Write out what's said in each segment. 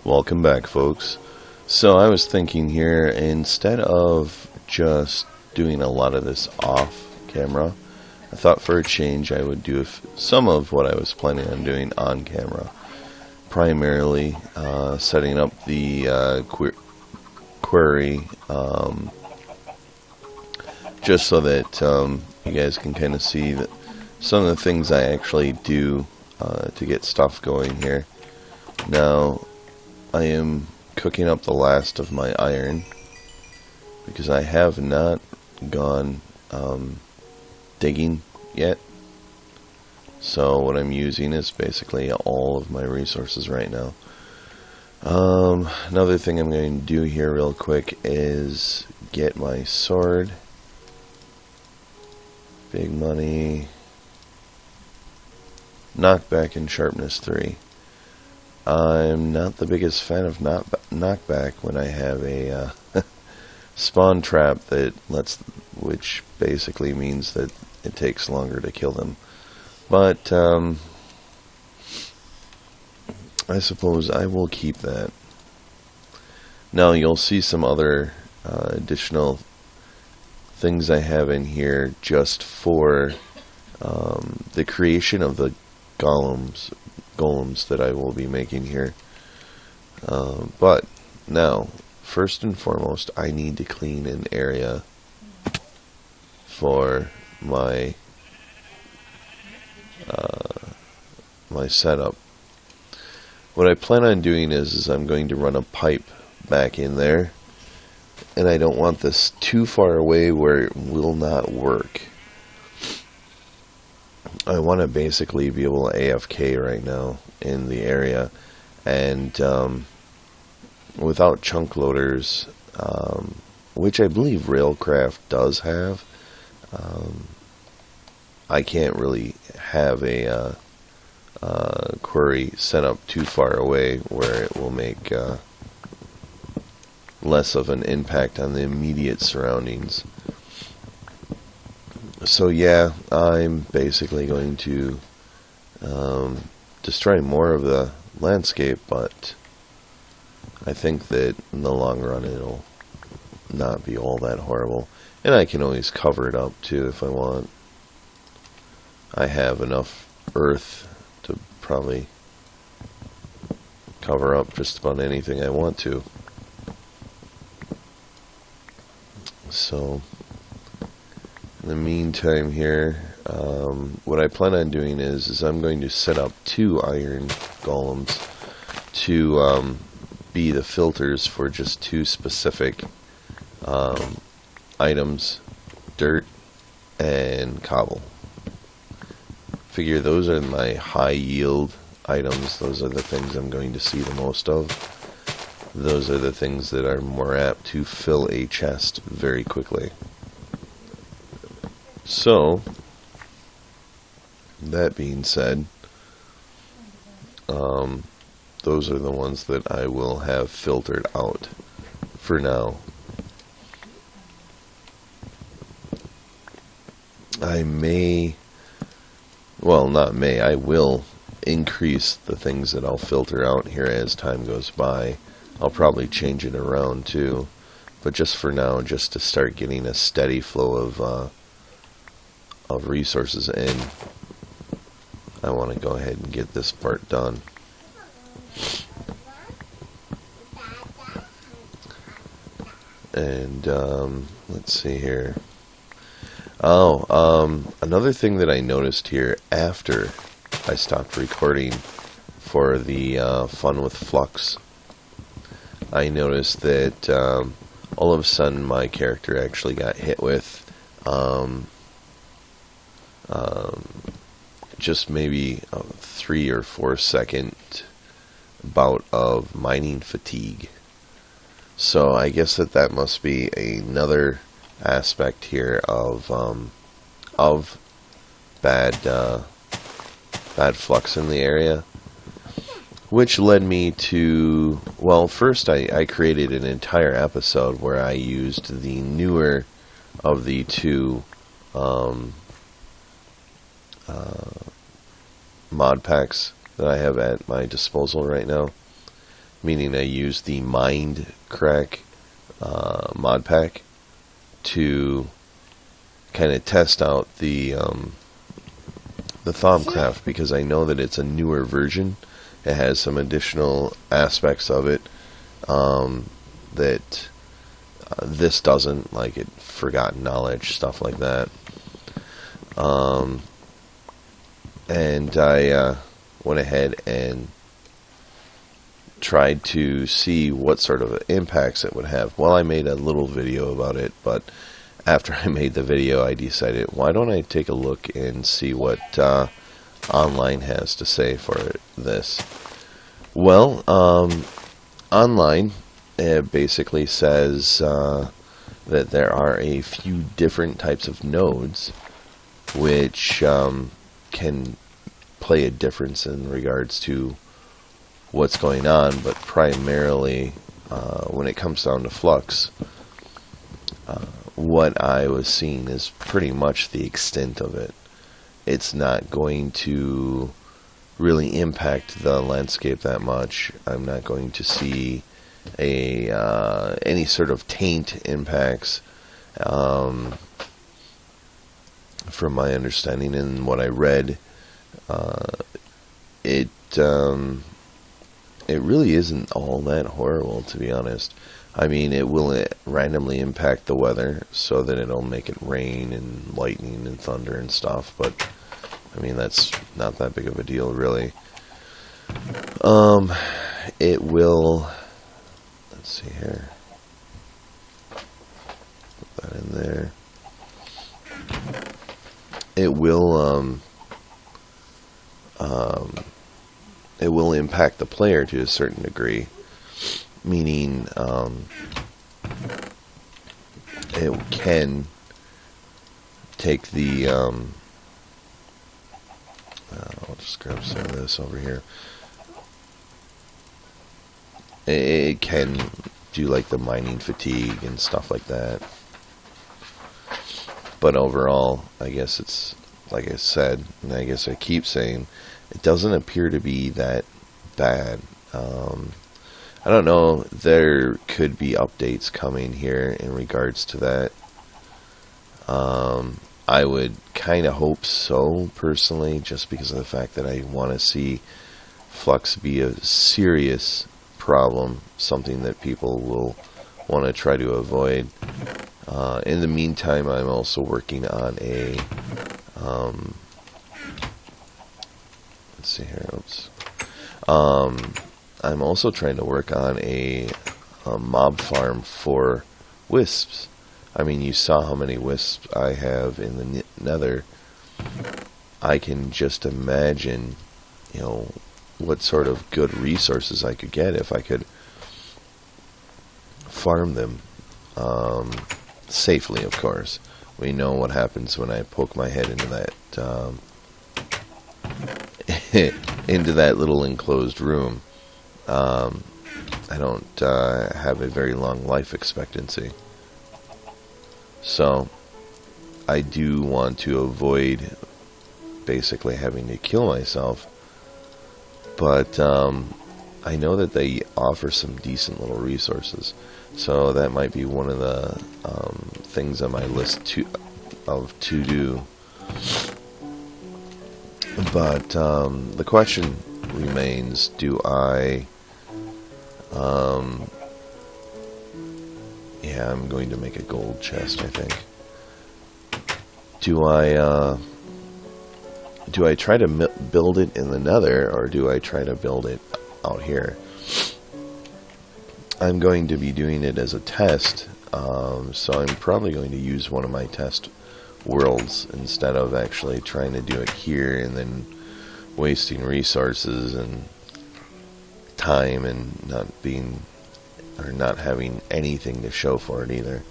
Welcome back, folks. So I was thinking here, instead of just doing a lot of this off camera, I thought for a change I would do some of what I was planning on doing on camera. Primarily setting up the query just so that you guys can kind of see that some of the things I actually do to get stuff going here. Now, I am cooking up the last of my iron because I have not gone digging yet. So what I'm using is basically all of my resources right now. Another thing I'm going to do here real quick is get my sword. Big money. Knockback and sharpness 3. I'm not the biggest fan of knockback when I have a spawn trap which basically means that it takes longer to kill them. But I suppose I will keep that. Now you'll see some other additional things I have in here just for the creation of the golems that I will be making here. But now, first and foremost, I need to clean an area for my my setup. What I plan on doing is I'm going to run a pipe back in there, and I don't want this too far away where it will not work. I want to basically be able to AFK right now in the area, and without chunk loaders, which I believe Railcraft does have, I can't really have a query set up too far away where it will make less of an impact on the immediate surroundings. So yeah, I'm basically going to destroy more of the landscape, but I think that in the long run it'll not be all that horrible. And I can always cover it up too if I want. I have enough earth to probably cover up just about anything I want to. So in the meantime here, what I plan on doing is I'm going to set up 2 iron golems to be the filters for just 2 specific items, dirt and cobble. Figure those are my high yield items. Those are the things I'm going to see the most of. Those are the things that are more apt to fill a chest very quickly. So, that being said, those are the ones that I will have filtered out for now. I will increase the things that I'll filter out here as time goes by. I'll probably change it around too, but just for now, just to start getting a steady flow of resources in, I want to go ahead and get this part done. And let's see here. Another thing that I noticed here after I stopped recording for the Fun with Flux, I noticed that all of a sudden my character actually got hit with just maybe a 3 or 4 second bout of mining fatigue. So I guess that must be another aspect here of bad flux in the area, which led me to, well, first I created an entire episode where I used the newer of the 2 mod packs that I have at my disposal right now. meaning I used the Mindcrack mod pack to kind of test out the Thaumcraft, because I know that it's a newer version. It has some additional aspects of it that this doesn't, like forgotten knowledge, stuff like that. And I went ahead and tried to see what sort of impacts it would have. Well, I made a little video about it, but after I made the video, I decided, why don't I take a look and see what online has to say for this. Well, online, it basically says that there are a few different types of nodes which can play a difference in regards to what's going on, but primarily when it comes down to Flux, what I was seeing is pretty much the extent of it. It's not going to really impact the landscape that much. I'm not going to see any sort of taint impacts, from my understanding and what I read. It really isn't all that horrible, to be honest. I mean, it will randomly impact the weather so that it'll make it rain and lightning and thunder and stuff, but I mean, that's not that big of a deal, really. It will, let's see here, put that in there. It will impact the player to a certain degree, meaning it can take the I'll just grab some of this over here. It can do like the mining fatigue and stuff like that, but overall, I guess it's, like I said, and I guess I keep saying, it doesn't appear to be that bad. I don't know, there could be updates coming here in regards to that. I would kind of hope so, personally, just because of the fact that I want to see Flux be a serious problem, something that people will want to try to avoid. In the meantime, I'm also working on a let's see here, oops. I'm also trying to work on a mob farm for wisps. I mean, you saw how many wisps I have in the nether. I can just imagine, you know, what sort of good resources I could get if I could farm them safely, of course. We know what happens when I poke my head into that into that little enclosed room. I don't have a very long life expectancy, so I do want to avoid basically having to kill myself. But I know that they offer some decent little resources, so that might be one of the things on my list to do. But the question remains, do I yeah, I'm going to make a gold chest, I think. Do I try to build it in the nether, or do I try to build it out here? I'm going to be doing it as a test, so I'm probably going to use one of my test worlds instead of actually trying to do it here and then wasting resources and time and not having anything to show for it either.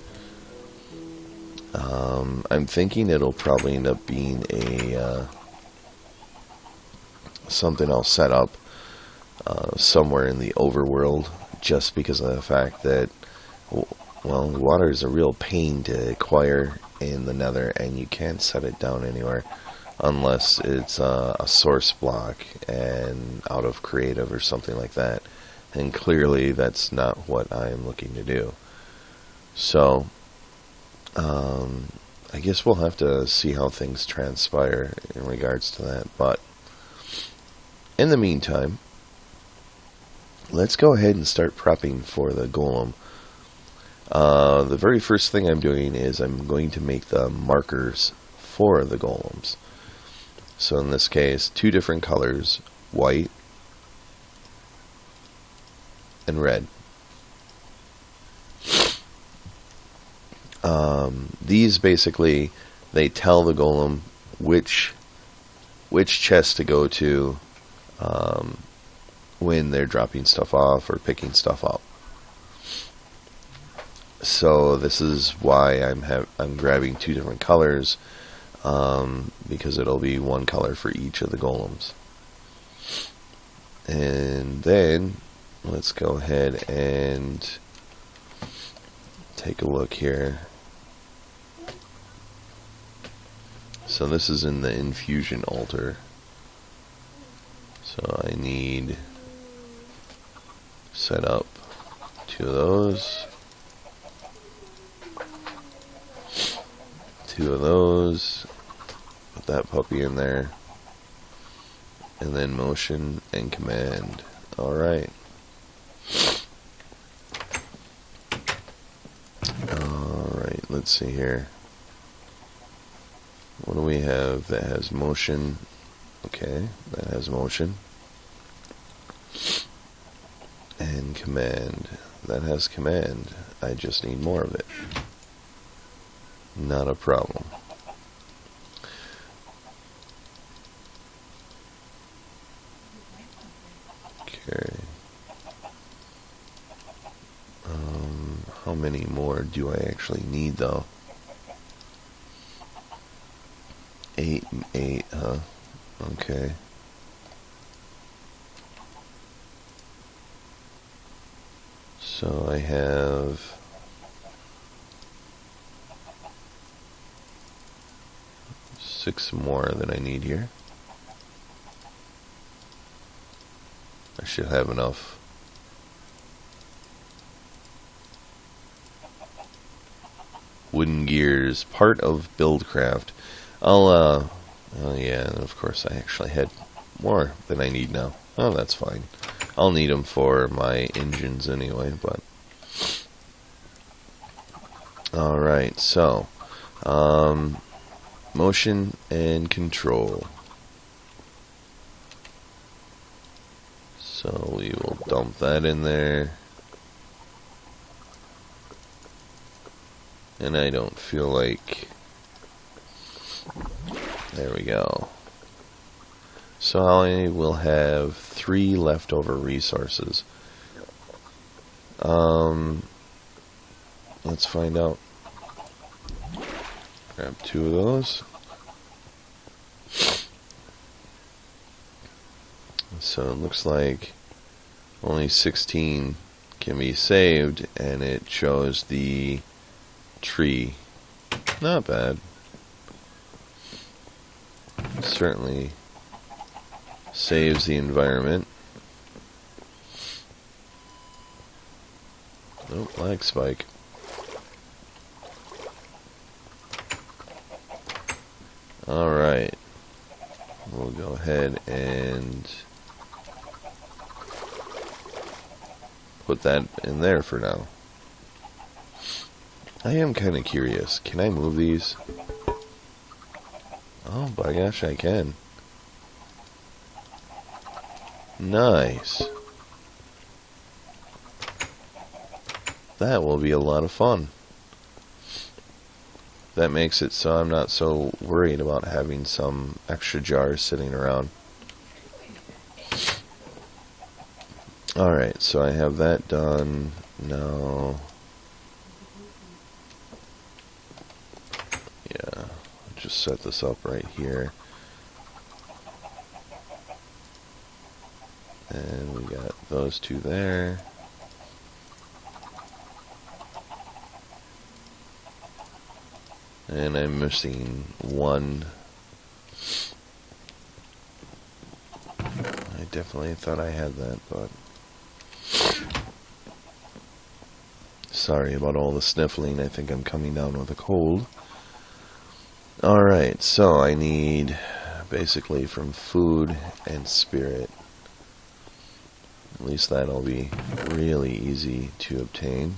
I'm thinking it'll probably end up being a something I'll set up somewhere in the overworld, just because of the fact that, well, water is a real pain to acquire in the nether, and you can't set it down anywhere unless it's a source block and out of creative or something like that. And clearly that's not what I am looking to do. So, I guess we'll have to see how things transpire in regards to that. But in the meantime, let's go ahead and start prepping for the golem. The very first thing I'm doing is I'm going to make the markers for the golems. So in this case, 2 different colors, white and red. These basically, they tell the golem which chest to go to when they're dropping stuff off or picking stuff up. So this is why I'm grabbing 2 different colors, because it'll be 1 color for each of the golems. And then let's go ahead and take a look here. So this is in the infusion altar. So I need set up 2 of those. 2 of those. Put that puppy in there. And then motion and command. Alright. Alright, let's see here. What do we have that has motion? Okay, that has motion. And command. That has command. I just need more of it. Not a problem. Okay. How many more do I actually need though? 8 and 8, huh? Okay. So I have 6 more that I need here. I should have enough. Wooden gears, part of Buildcraft. Oh yeah, and of course I actually had more than I need now. Oh, that's fine. I'll need them for my engines anyway, but... Alright, so... motion and control. So we will dump that in there. And I don't feel like... There we go. So I will have 3 leftover resources. Let's find out. Grab 2 of those. So it looks like only 16 can be saved, and it shows the tree. Not bad. Certainly saves the environment. Oh, lag spike. Alright. We'll go ahead and put that in there for now. I am kind of curious. Can I move these? Oh, by gosh, I can. Nice. That will be a lot of fun. That makes it so I'm not so worried about having some extra jars sitting around. Alright, so I have that done. Now... yeah, just set this up right here. And we got those 2 there. And I'm missing 1. I definitely thought I had that, but... Sorry about all the sniffling. I think I'm coming down with a cold. Alright, so I need basically from food and spirit. At least that'll be really easy to obtain.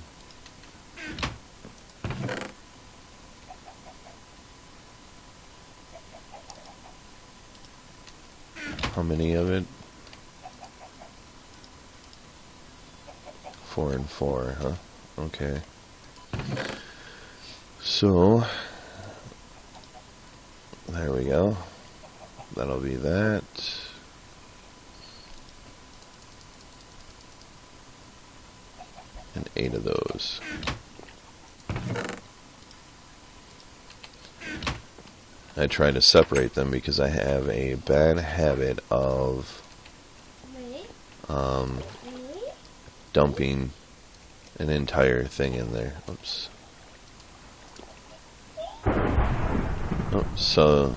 How many of it? 4 and 4, huh? Okay. So, there we go. That'll be that. And 8 of those. I try to separate them because I have a bad habit of dumping an entire thing in there. Oops. Oh, so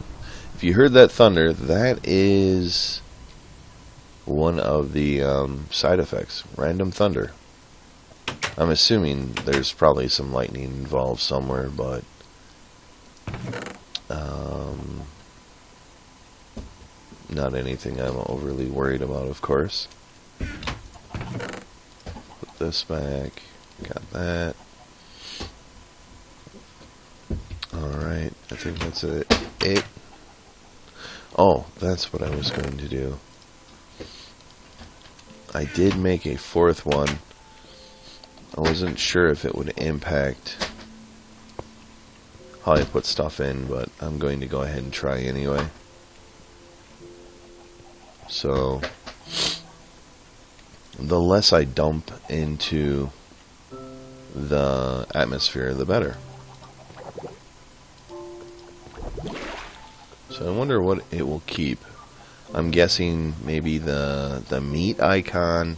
if you heard that thunder, that is one of the side effects. Random thunder. I'm assuming there's probably some lightning involved somewhere, but not anything I'm overly worried about, of course. Put this back. Got that. Alright, I think that's it. Oh, that's what I was going to do. I did make a 4th one. I wasn't sure if it would impact how I put stuff in, but I'm going to go ahead and try anyway. So, the less I dump into the atmosphere, the better. So I wonder what it will keep. I'm guessing maybe the meat icon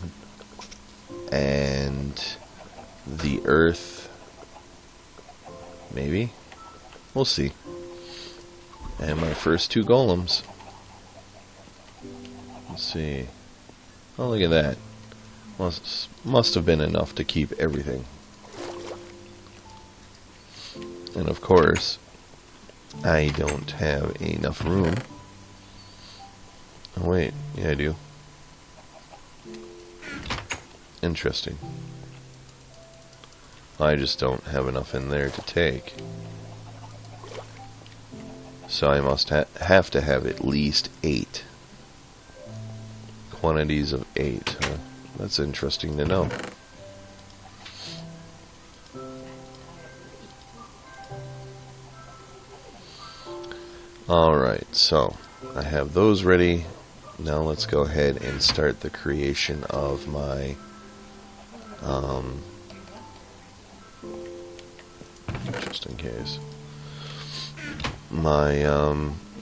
and the earth. Maybe. We'll see. And my first 2 golems. Let's see. Oh, look at that. Must have been enough to keep everything. And of course, I don't have enough room. Oh wait, yeah I do. Interesting. I just don't have enough in there to take. So I must have to have at least 8. Quantities of 8, huh? That's interesting to know. Alright, so I have those ready. Now let's go ahead and start the creation of my just in case, my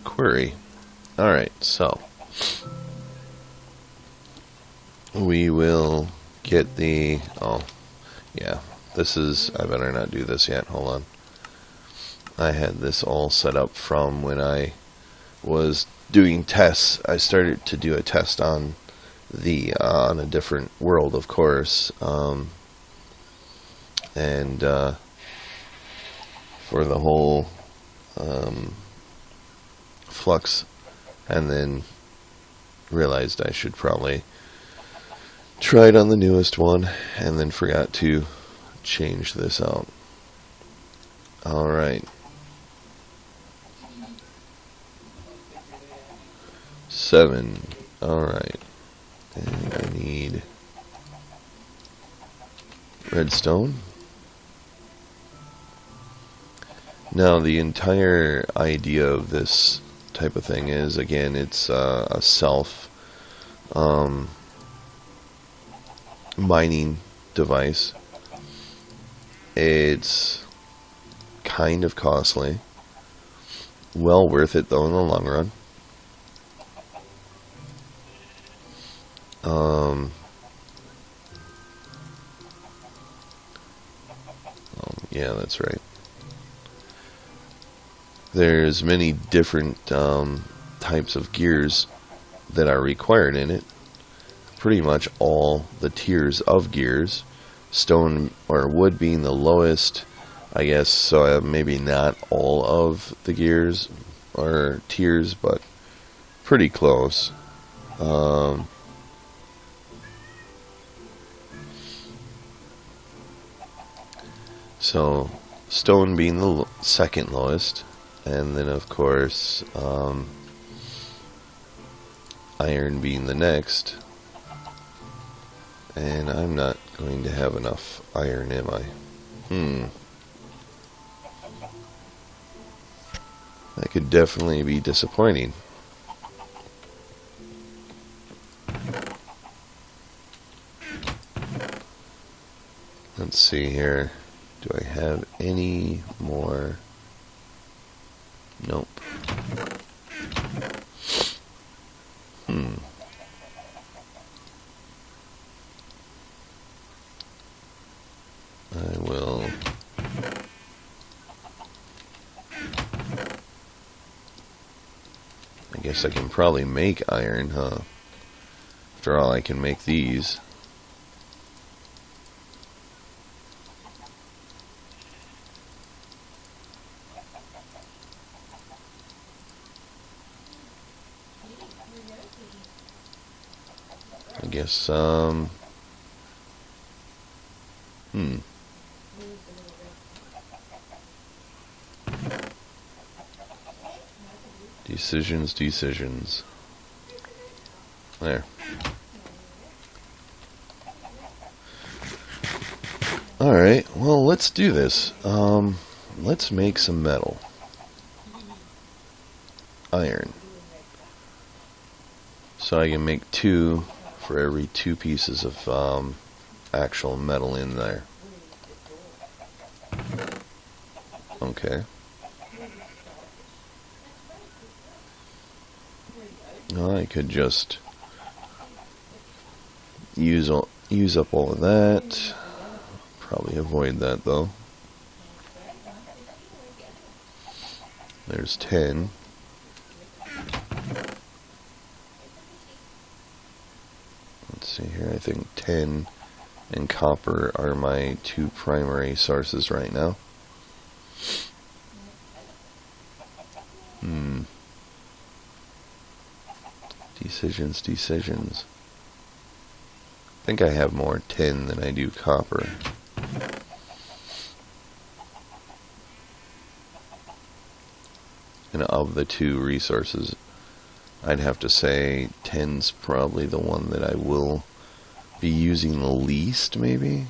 query. Alright, so we will get the, oh yeah, this is, I better not do this yet, hold on. I had this all set up from when I was doing tests. I started to do a test on the on a different world, of course, and for the whole flux, and then realized I should probably try it on the newest one, and then forgot to change this out. Alright. 7. Alright. And I need redstone. Now the entire idea of this type of thing is, again, it's a self mining device. It's kind of costly. Well worth it though in the long run. Yeah, that's right. There's many different types of gears that are required in it. Pretty much all the tiers of gears stone or wood being the lowest, I guess, so maybe not all of the gears or tiers, but pretty close. So stone being the second lowest, and then of course iron being the next. And I'm not going to have enough iron, am I? That could definitely be disappointing. Let's see here. Do I have any more? Nope. I will. I guess I can probably make iron, huh? After all, I can make these. I guess, Decisions. There. Alright, well, let's do this. Let's make some metal. Iron. So I can make 2 for every 2 pieces of actual metal in there. Okay. Well, I could just use up all of that. Probably avoid that though. There's 10. Let's see here. I think 10 and copper are my 2 primary sources right now. Decisions. I think I have more tin than I do copper. And of the 2 resources, I'd have to say tin's probably the one that I will be using the least, maybe?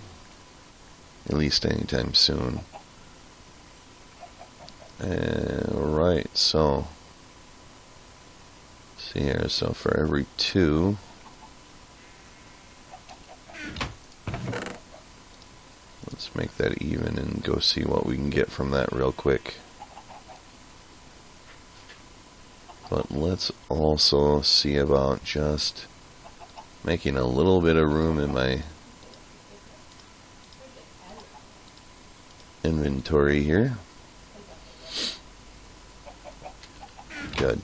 At least anytime soon. Alright, so see here, so for every 2, let's make that even and go see what we can get from that real quick. But let's also see about just making a little bit of room in my inventory here. Good.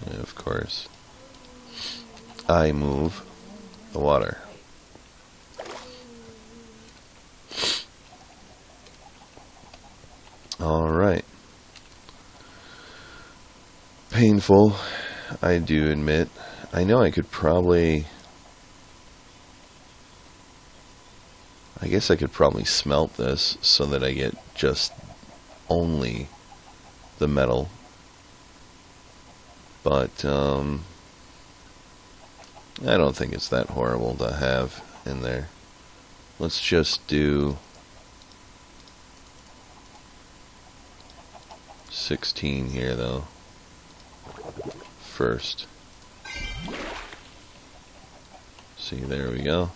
And of course, I move the water. Alright. Painful, I do admit. I know I could probably... I guess I could probably smelt this so that I get just only the metal. But, I don't think it's that horrible to have in there. Let's just do 16 here, though, first. See, there we go.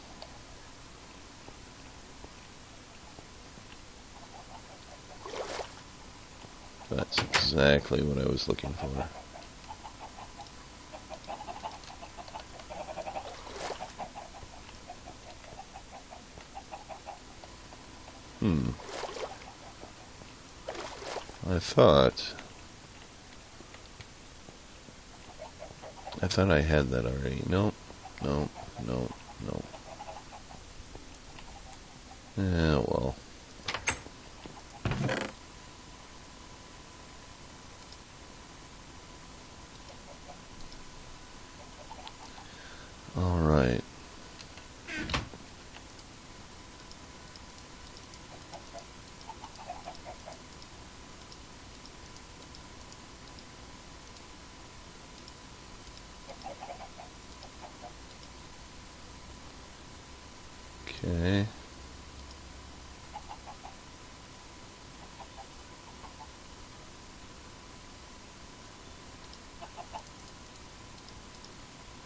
That's exactly what I was looking for. I thought I thought I had that already. Nope. Nope. Nope. Nope. Yeah, well. Alright. Okay.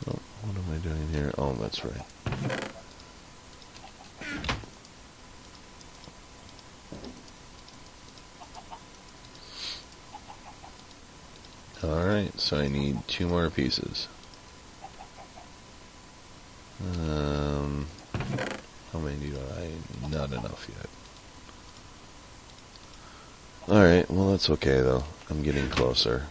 Oh, what am I doing here? Oh, that's right. Alright, so I need 2 more pieces. How many do I? Not enough yet. Alright, well that's okay though. I'm getting closer.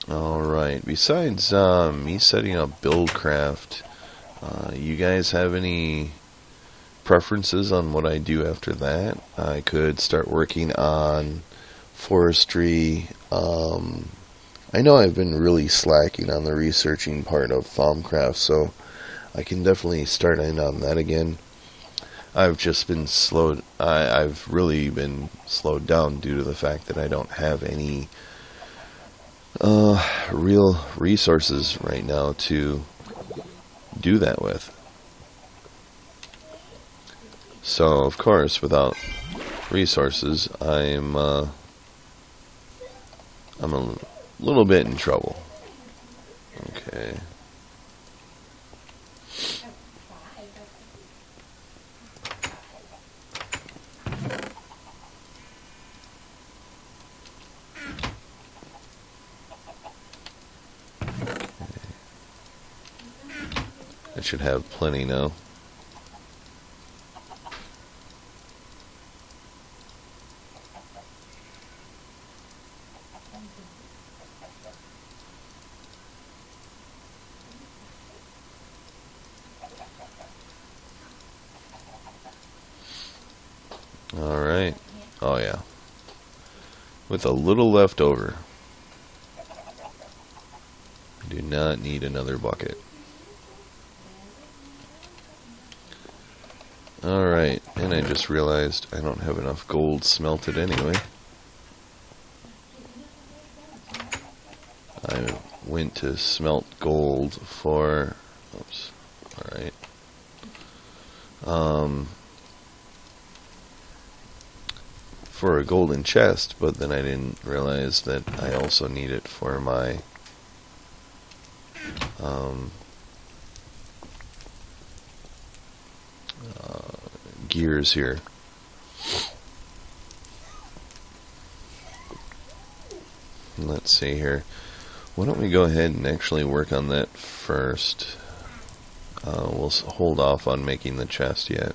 Alright, besides me setting up Buildcraft, you guys have any preferences on what I do after that? I could start working on forestry. I know I've been really slacking on the researching part of Thaumcraft, so I can definitely start in on that again. I've just been slowed. I've really been slowed down due to the fact that I don't have any real resources right now to do that with. So of course, without resources, I'm a little bit in trouble. Okay. I should have plenty now. Alright. Oh yeah. With a little left over. Do not need another bucket. Alright, and I just realized I don't have enough gold smelted anyway. I went to smelt gold for... Oops. Alright. For a golden chest, but then I didn't realize that I also need it for my gears here. Let's see here. Why don't we go ahead and actually work on that first? We'll hold off on making the chest yet.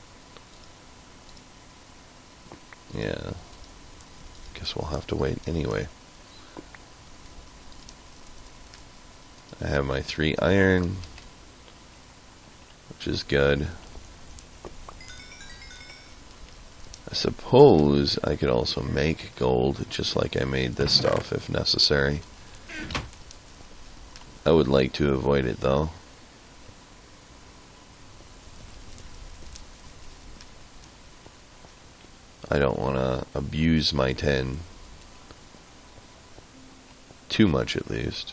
Yeah. Guess we'll have to wait anyway. I have my 3 iron, which is good. I suppose I could also make gold, just like I made this stuff, if necessary. I would like to avoid it, though. I don't want to abuse my 10. Too much, at least.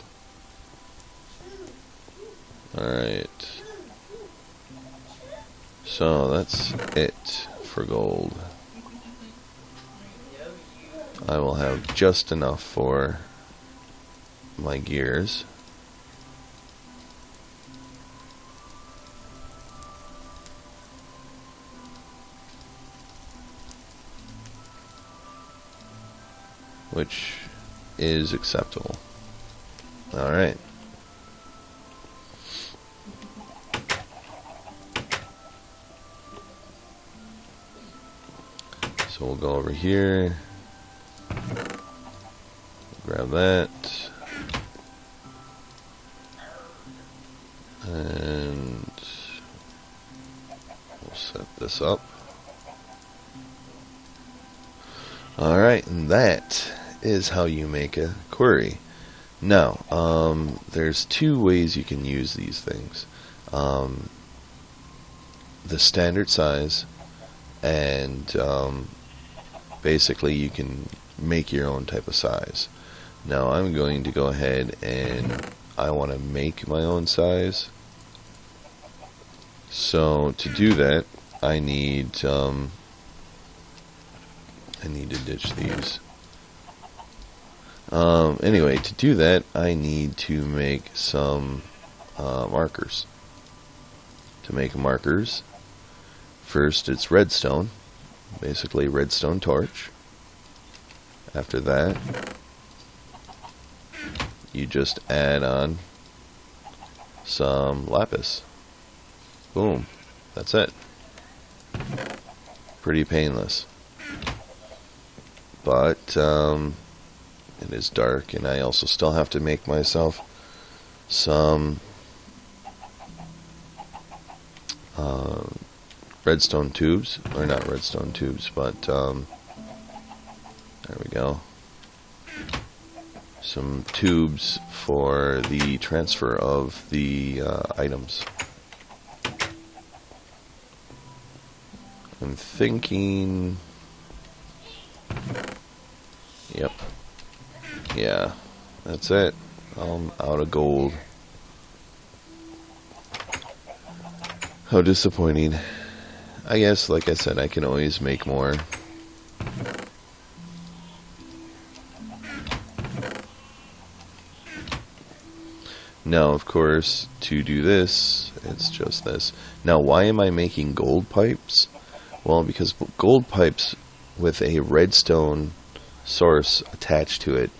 Alright. So, that's it for gold. I will have just enough for my gears. Which is acceptable. Alright. So we'll go over here, grab that, and we'll set this up. Alright, and that is how you make a query. Now, there's two ways you can use these things. The standard size, and basically you can make your own type of size. Now I'm going to go ahead and I want to make my own size. So to do that, I need to ditch these. Anyway, to do that, I need to make some markers. To make markers, first it's redstone, basically redstone torch. After that, you just add on some lapis. Boom, that's it. Pretty painless. But it is dark, and I also still have to make myself some redstone tubes, or not redstone tubes, but there we go. Some tubes for the transfer of the items. I'm thinking, yep, yeah, that's it. I'm out of gold. How disappointing. I guess, like I said, I can always make more. Now, of course, to do this, it's just this. Now, why am I making gold pipes? Well, because gold pipes with a redstone source attached to it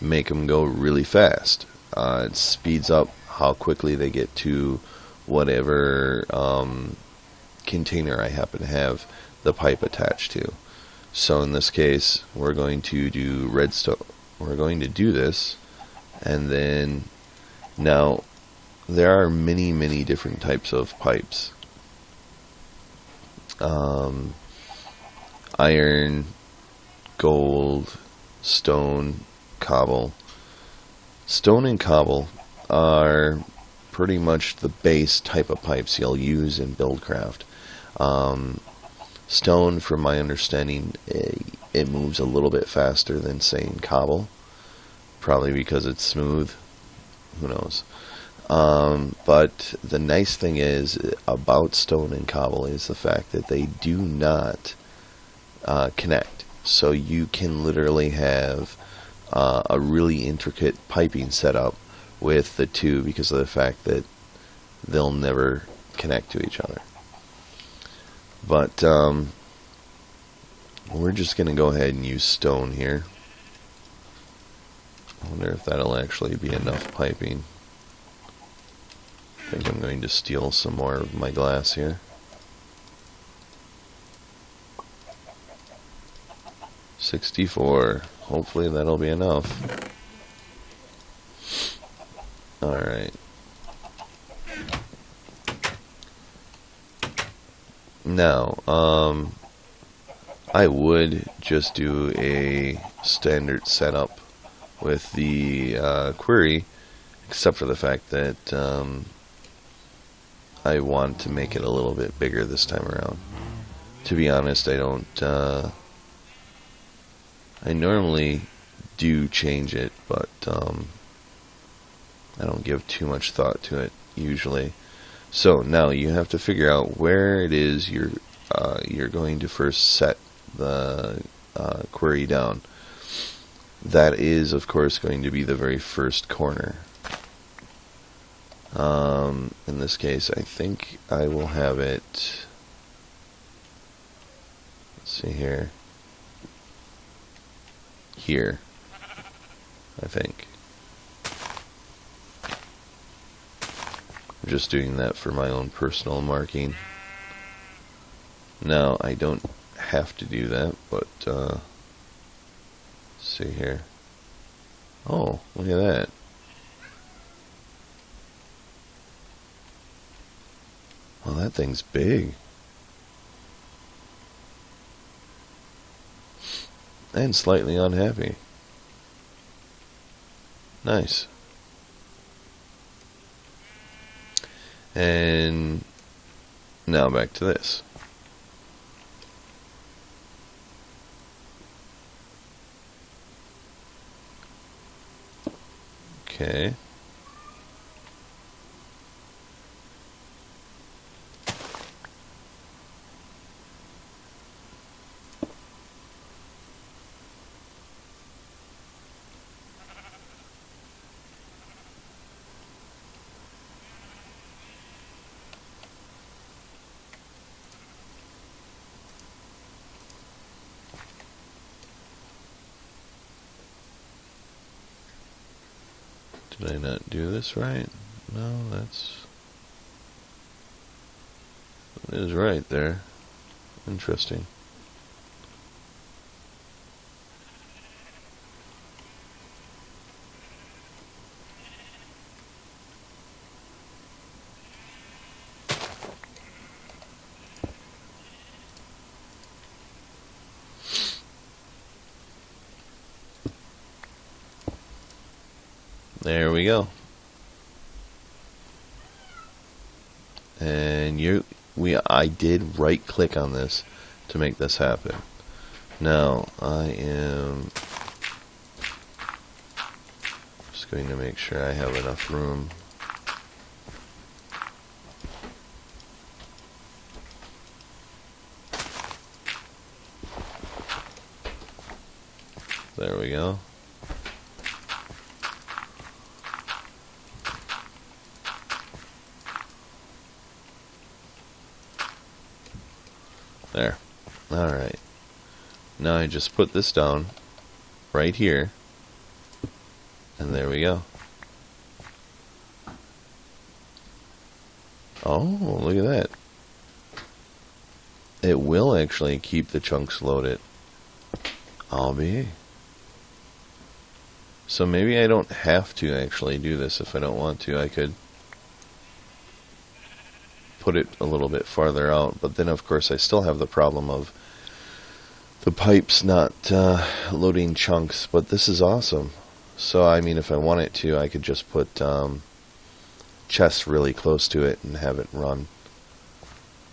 make them go really fast. It speeds up how quickly they get to whatever container I happen to have the pipe attached to. So in this case, we're going to do redstone. We're going to do this, and then now there are many different types of pipes. Iron, gold, stone, cobble. Stone and cobble are pretty much the base type of pipes you'll use in Buildcraft. Stone, from my understanding, it moves a little bit faster than, say, in cobble. Probably because it's smooth. Who knows? But the nice thing is about stone and cobble is the fact that they do not connect. So you can literally have a really intricate piping setup with the two because of the fact that they'll never connect to each other. But we're just going to go ahead and use stone here. I wonder if that'll actually be enough piping. I think I'm going to steal some more of my glass here. 64. Hopefully that'll be enough. Alright. Now, I would just do a standard setup with the query, except for the fact that I want to make it a little bit bigger this time around. To be honest, I don't. I normally do change it, but I don't give too much thought to it usually. So now you have to figure out where it is you're going to first set the query down. That is, of course, going to be the very first corner. In this case, I think I will have it. Let's see here. Here, I think. I'm just doing that for my own personal marking. Now, I don't have to do that, but let's see here. Oh, look at that. Well, that thing's big. And slightly unhappy. Nice. And now back to this. Okay. Did I not do this right? No, it is right there. Interesting. There we go. And I did right click on this to make this happen. Now I am just going to make sure I have enough room. There we go. There. Alright. Now I just put this down right here. And there we go. Oh, look at that. It will actually keep the chunks loaded. I'll be. So maybe I don't have to actually do this if I don't want to. I could put it a little bit farther out, but then of course I still have the problem of the pipes not loading chunks, but this is awesome. So I mean, if I wanted to, I could just put chests really close to it and have it run,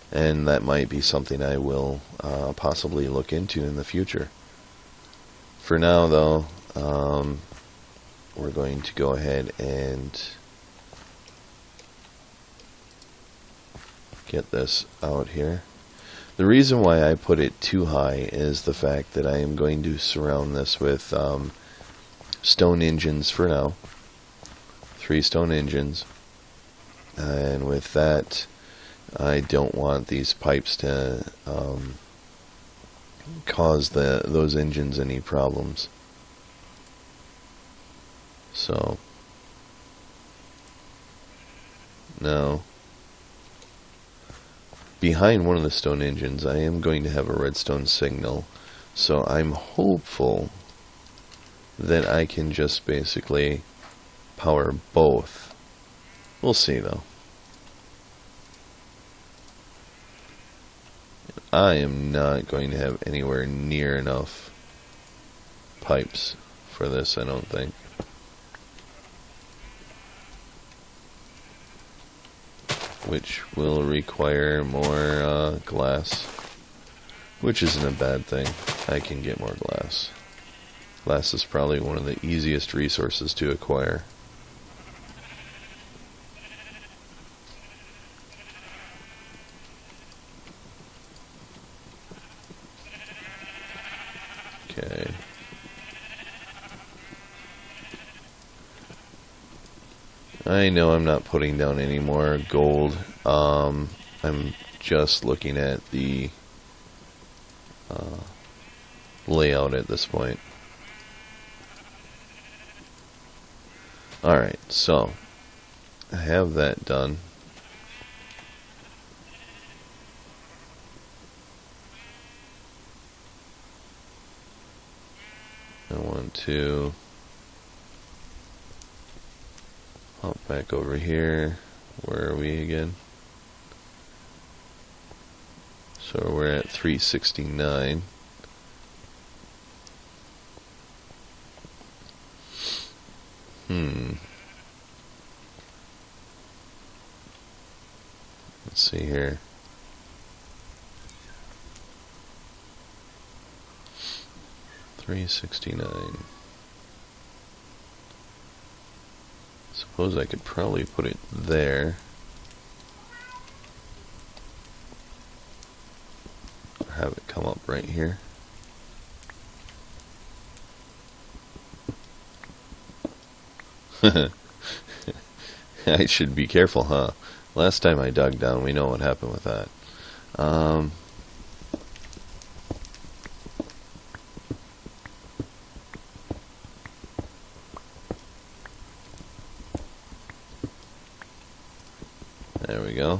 and that might be something I will possibly look into in the future. For now though, we're going to go ahead and get this out here. The reason why I put it too high is the fact that I am going to surround this with stone engines for now. 3 stone engines. And with that, I don't want these pipes to cause those engines any problems. So now, behind one of the stone engines, I am going to have a redstone signal, so I'm hopeful that I can just basically power both. We'll see though. I am not going to have anywhere near enough pipes for this, I don't think. Which will require more glass, which isn't a bad thing. I can get more glass. Glass is probably one of the easiest resources to acquire. Okay. I know I'm not putting down any more gold. I'm just looking at the layout at this point. Alright, so I have that done. want to hop back over here. Where are we again? So we're at 369. Let's see here. $369. Suppose I could probably put it there. Or have it come up right here. I should be careful, huh? Last time I dug down, we know what happened with that. There we go.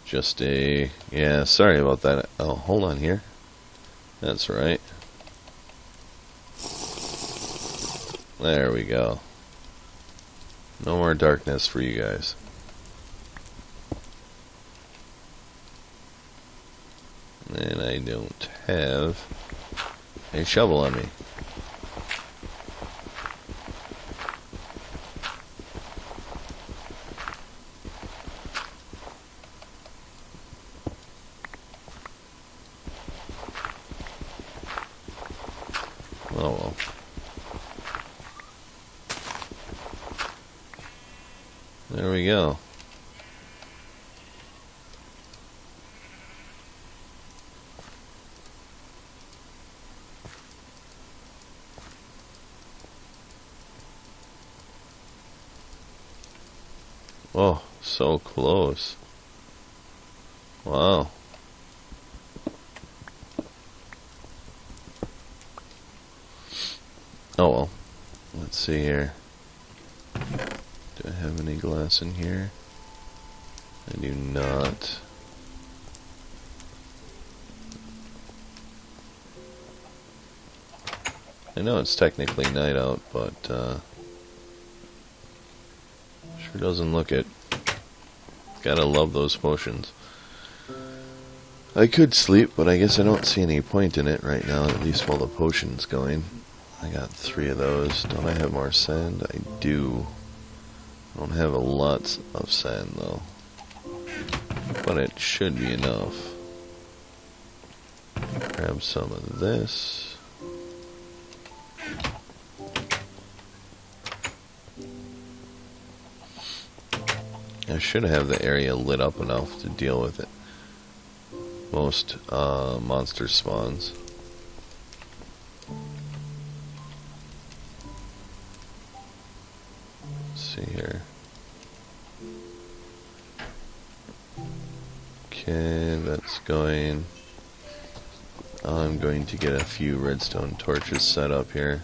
Just a... yeah, sorry about that. Oh, hold on here. That's right. There we go. No more darkness for you guys. And I don't have a shovel on me. Oh well. There we go. Oh, so close. Wow. Oh well. Let's see here. Do I have any glass in here? I do not. I know it's technically night out, but sure doesn't look it. Gotta love those potions. I could sleep, but I guess I don't see any point in it right now, at least while the potion's going. I got 3 of those. Don't I have more sand? I do. I don't have a lot of sand though, but it should be enough. Grab some of this. I should have the area lit up enough to deal with it. Most monster spawns. Let's see here. Okay, that's going. I'm going to get a few redstone torches set up here.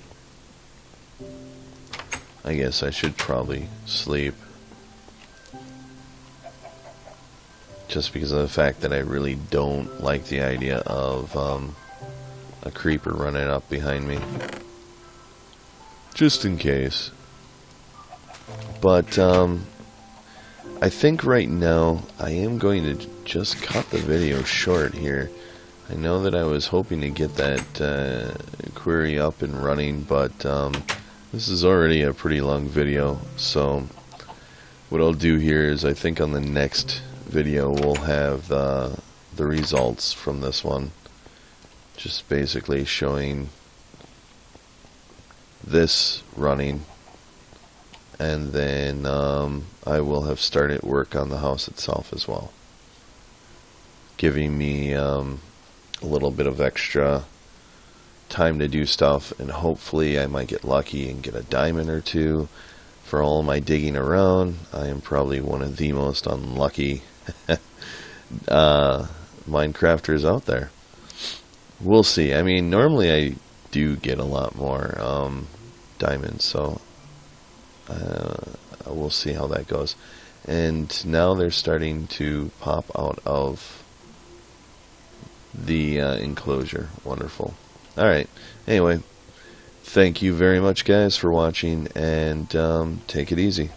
I guess I should probably sleep. Just because of the fact that I really don't like the idea of a creeper running up behind me. Just in case. But I think right now I am going to just cut the video short here. I know that I was hoping to get that query up and running, but this is already a pretty long video. So what I'll do here is I think on the next video we'll have the results from this one, just basically showing this running, and then I will have started work on the house itself as well, giving me a little bit of extra time to do stuff, and hopefully I might get lucky and get a diamond or 2 for all my digging around. I am probably one of the most unlucky Minecrafters out there. We'll see. I mean, normally I do get a lot more diamonds, so we'll see how that goes. And now they're starting to pop out of the enclosure. Wonderful. Alright, anyway, thank you very much guys for watching, and take it easy.